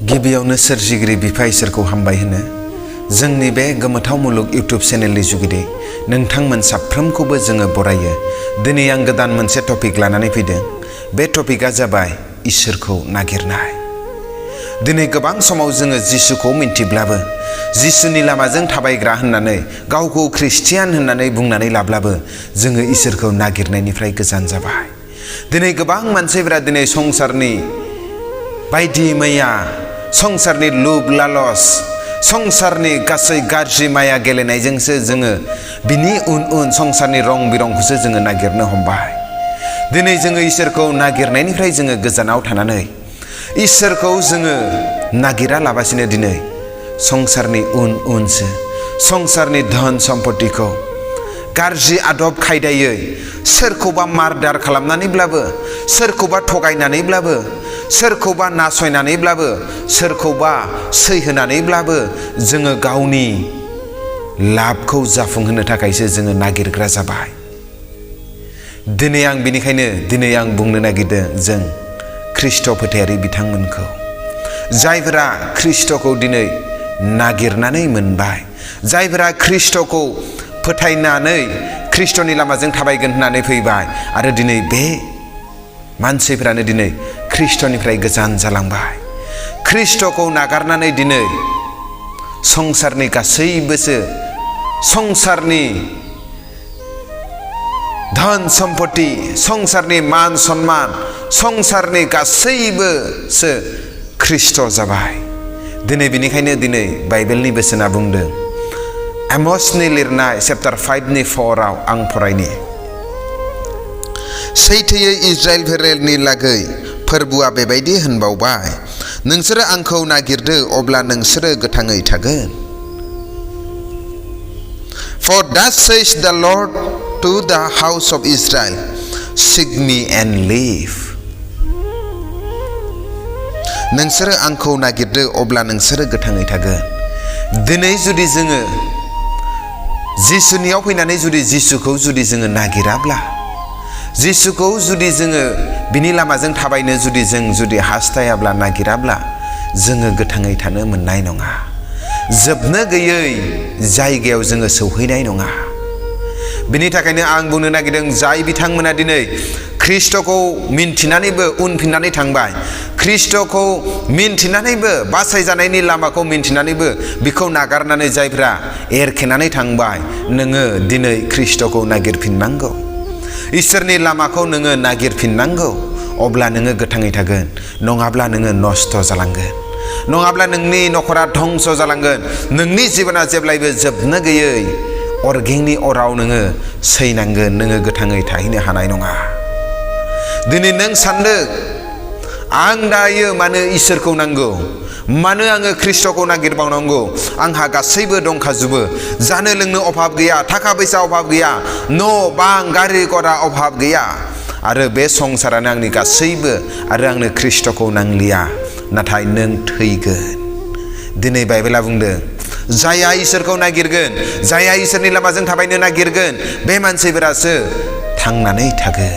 गिबियावनो सोरजिगिरि बिफा इसोरखौ हामबाय होनो जोंनि बे गोमोथाव मुलुग इउट्युब चेनेलनि जुगिदि नोंथांमोन साफ्रोमखौबो जोङो बरायो। दिनै आं गोदान मोनसे टपिक लानानै फैदों। बे टपिकआ जाबाय इसोरखौ नागिरनाय। दिनै गोबां समाव जोङो जिसुखौ मिन्थिब्लाबो जिसुनि लामाजों थाबायग्रा होननानै गावखौ ख्रिस्टियान होननानै बुंनानै लाब्लाबो जोङो इसोरखौ नागिरनायनिफ्राय गोजान जाबाय। दिनै गोबां मानसिफोरा दिनै संसारनि बायदि मैया संसारनि लुब लालस संसारनि गासै गाज्रि माया गेलेनायजोंसो जोङो बिनि उन उन संसारनि रं बिरंखौसो जोङो नागिरनो हमबाय। दिनै जोङो इसोरखौ नागिरनायनिफ्राय जोङो गोजानाव थानानै इसोरखौ जोङो नागिरा लाबासिनो दिनै संसारनि उन उनसो संसारनि धन सम्पतिखौ गाज्रि आदब खायदायै सोरखौबा मार्डार खालामनानैब्लाबो सोरखौबा थगायनानैब्लाबो सोरखौबा नासयनानैब्लाबो सोरखौबा सैहोनानैब्लाबो जोङो गावनि लाबखौ जाफुंहोनो थाखायसो जोङो नागिरग्रा जाबाय। दिनै आं बेनिखायनो दिनै आं बुंनो नागिरदों जों ख्रिस्ट' फोथायारि बिथांमोनखौ जायफोरा ख्रिस्ट'खौ दिनै नागिरनानै मोनबाय, जायफोरा ख्रिस्ट'खौ फोथायनानै ख्रिस्ट'नि लामाजों थाबायगोन होननानै फैबाय आरो दिनै बे मानसिफोरानो दिनै ख्रिस्ट'निफ्राय गोजान जालांबाय। ख्रिस्ट'खौ नागारनानै दिनै संसारनि गासैबोसो संसारनि धन सम्पति संसारनि मान सन्मान संसारनि गासैबोसो ख्रिस्ट' जाबाय। दिनै बेनिखायनो दिनै बाइबेलनि बोसोना बुंदों एमसनि लिरनाय चैप्टार 5नि 4आव आं फरायनि सैथोयै इजराइलफोरनि लागै फोरबुआ बेबायदि होनबावबाय, नोंसोरो आंखौ नागिरदो अब्ला नोंसोरो गोथाङै थागोन। For thus says the Lord to the house of Israel, seek me and live. नोंसोरो आंखौ नागिरदो अब्ला नोंसोरो गोथाङै थागोन। दिनै जुदि जोङो जिसुनियाव फैनानै जुदि जिसुखौ जुदि जोङो नागिराब्ला जिसुखौ जुदि जोङो बिनि लामाजों थाबायनो जुदि जों जुदि हास्थायाब्ला नागिराब्ला जोङो गोथाङै थानो मोननाय नङा। जोबनो गैयै जायगायाव जोङो सौहैनाय नङा। बिनि थाखायनो आं बुंनो नागिरदों जाय बिथांमोना दिनै ख्रिस्ट'खौ मिन्थिनानैबो उनफिननानै थांबाय, ख्रिस्ट'खौ मिन्थिनानैबो बासायजानायनि लामाखौ मिन्थिनानैबो बिखौ नागारनानै जायफ्रा एरखेनानै थांबाय, नोङो दिनै ख्रिस्ट'खौ नागिरफिननांगौ, इसोरनि लामाखौ नोङो नागिरफिननांगौ। अब्ला नोङो गोथाङै थागोन, नङाब्ला नोङो नस्थ' जालांगोन, नङाब्ला नोंनि न'खरा धंस जालांगोन, नोंनि जिबना जेब्लायबो जोबनो गैयै अरगेंनि अराव नोङो सैनांगोन, नोङो गोथाङै थाहैनो हानाय नङा। दिनै नों सान्दों आं दायो मानो इसोरखौ नांगौ, मानो आङो ख्रिस्ट'खौ नागिरबावनांगौ, आंहा गासैबो दंखाजोबो, जानो लोंनो अभाब गैया, थाखा फैसा अभाब गैया, न' बां गारि घरा अभाब गैया आरो बे संसारानो आंनि गासैबो आरो आंनो ख्रिस्ट'खौ नांलिया, नाथाय नों थैगोन। दिनै बाइबेला बुंदों जायहा इसोरखौ नागिरगोन, जायहा इसोरनि लामाजों थाबायनो नागिरगोन, बे मानसिफोरासो थांनानै थागोन,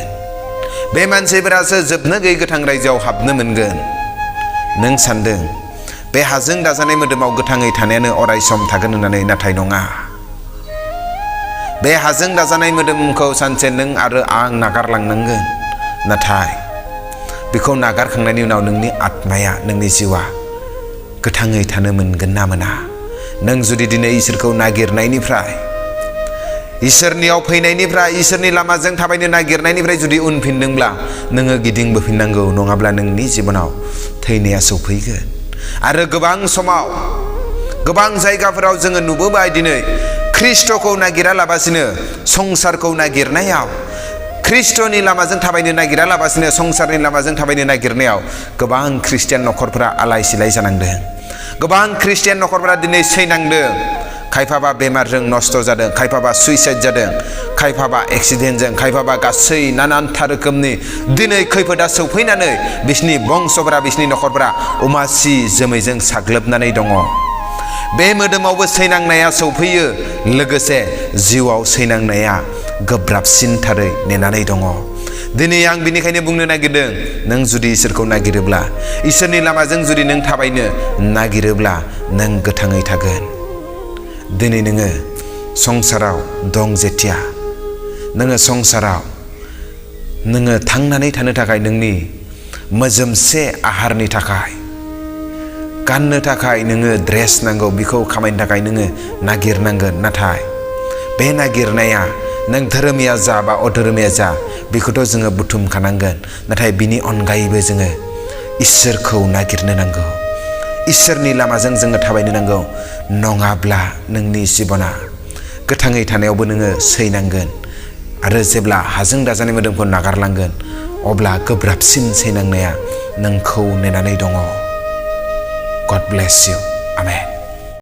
बे मानसिफोरासो जोबनो गैयै गोथां रायजोआव हाबनो मोनगोन। नों सान्दों बे हाजों दाजानाय मोदोमाव गोथाङै थानायानो अराय सम थागोन होननानै, नाथाय नङा। बे हाजों दाजानाय मोदोमखौ सानसे नों आरो आं नागारलांनांगोन, नाथाय बेखौ नागारखांनायनि उनाव नोंनि आत्माया नोंनि जिउआ गोथाङै थानो मोनगोन ना मोना। नों जुदि दिनै इसोरखौ नागिरनायनिफ्राय इसोरनियाव फैनायनिफ्राय इसोरनि लामाजों थाबायनो नागिरनायनिफ्राय जुदि उनफिनदोंब्ला नोङो गिदिंबोफिननांगौ, नङाब्ला नोंनि जिबनाव थैनाया सौफैगोन। आरो गोबां समाव गोबां जायगाफोराव जोङो नुबोबाय दिनै ख्रिस्ट'खौ नागिरा लाबासिनो संसारखौ नागिरनायाव, ख्रिस्ट'नि लामाजों थाबायनो नागिरा लाबासिनो संसारनि लामाजों थाबायनो नागिरनायाव गोबां ख्रिस्टियान न'खरफोरा आलाय सिलाय जानांदों, गोबां ख्रिस्टियान न'खरफोरा दिनै सैनांदों। खायफाबा बेमारजों नस्थ' जादों, खायफाबा सुइसाइड जादों, खायफाबा एक्सिडेन्टजों, खायफाबा गासै नानानथा रोखोमनि दिनै खैफोदा सौफैनानै बिसिनि बंसफोरा बिसिनि न'खरफोरा अमासि जोमैजों साग्लोबनानै दङ। बे मोदोमावबो सैनांनाया सौफैयो, लोगोसे जिउआव सैनांनाया गोब्राबसिनथारै नेनानै दङ। दिनै आं बिनिखायनो बुंनो नागिरदों नों जुदि इसोरखौ नागिरोब्ला इसोरनि लामाजों जुदि नों थाबायनो नागिरोब्ला नों गोथाङै थागोन। दिनै नोङो संसाराव दं जेथिया नोङो संसाराव नोङो थांनानै थानो थाखाय नोंनि मोजोमसे आहारनि थाखाय गाननो थाखाय नोङो ड्रेस नांगौ बिखौ खामायनो थाखाय नोङो नागिरनांगोन। नाथाय बे नागिरनाया नों धोरोमिया जा बा अधोरोमिया जा बेखौथ' जोङो बुथुमखानांगोन। नाथाय बिनि अनगायैबो जोङो इसोरखौ नागिरनो नांगौ। इसोरनि लामाजों जोङो थाबायनो नांगौ। नङाब्ला नोंनि जिबना गोथाङै थानायावबो नोङो सैनांगोन आरो जेब्ला हाजों दाजानाय मोदोमखौ नागारलांगोन अब्ला गोब्राबसिन सैनांनाया नोंखौ नेनानै दङ। God bless you. Amen.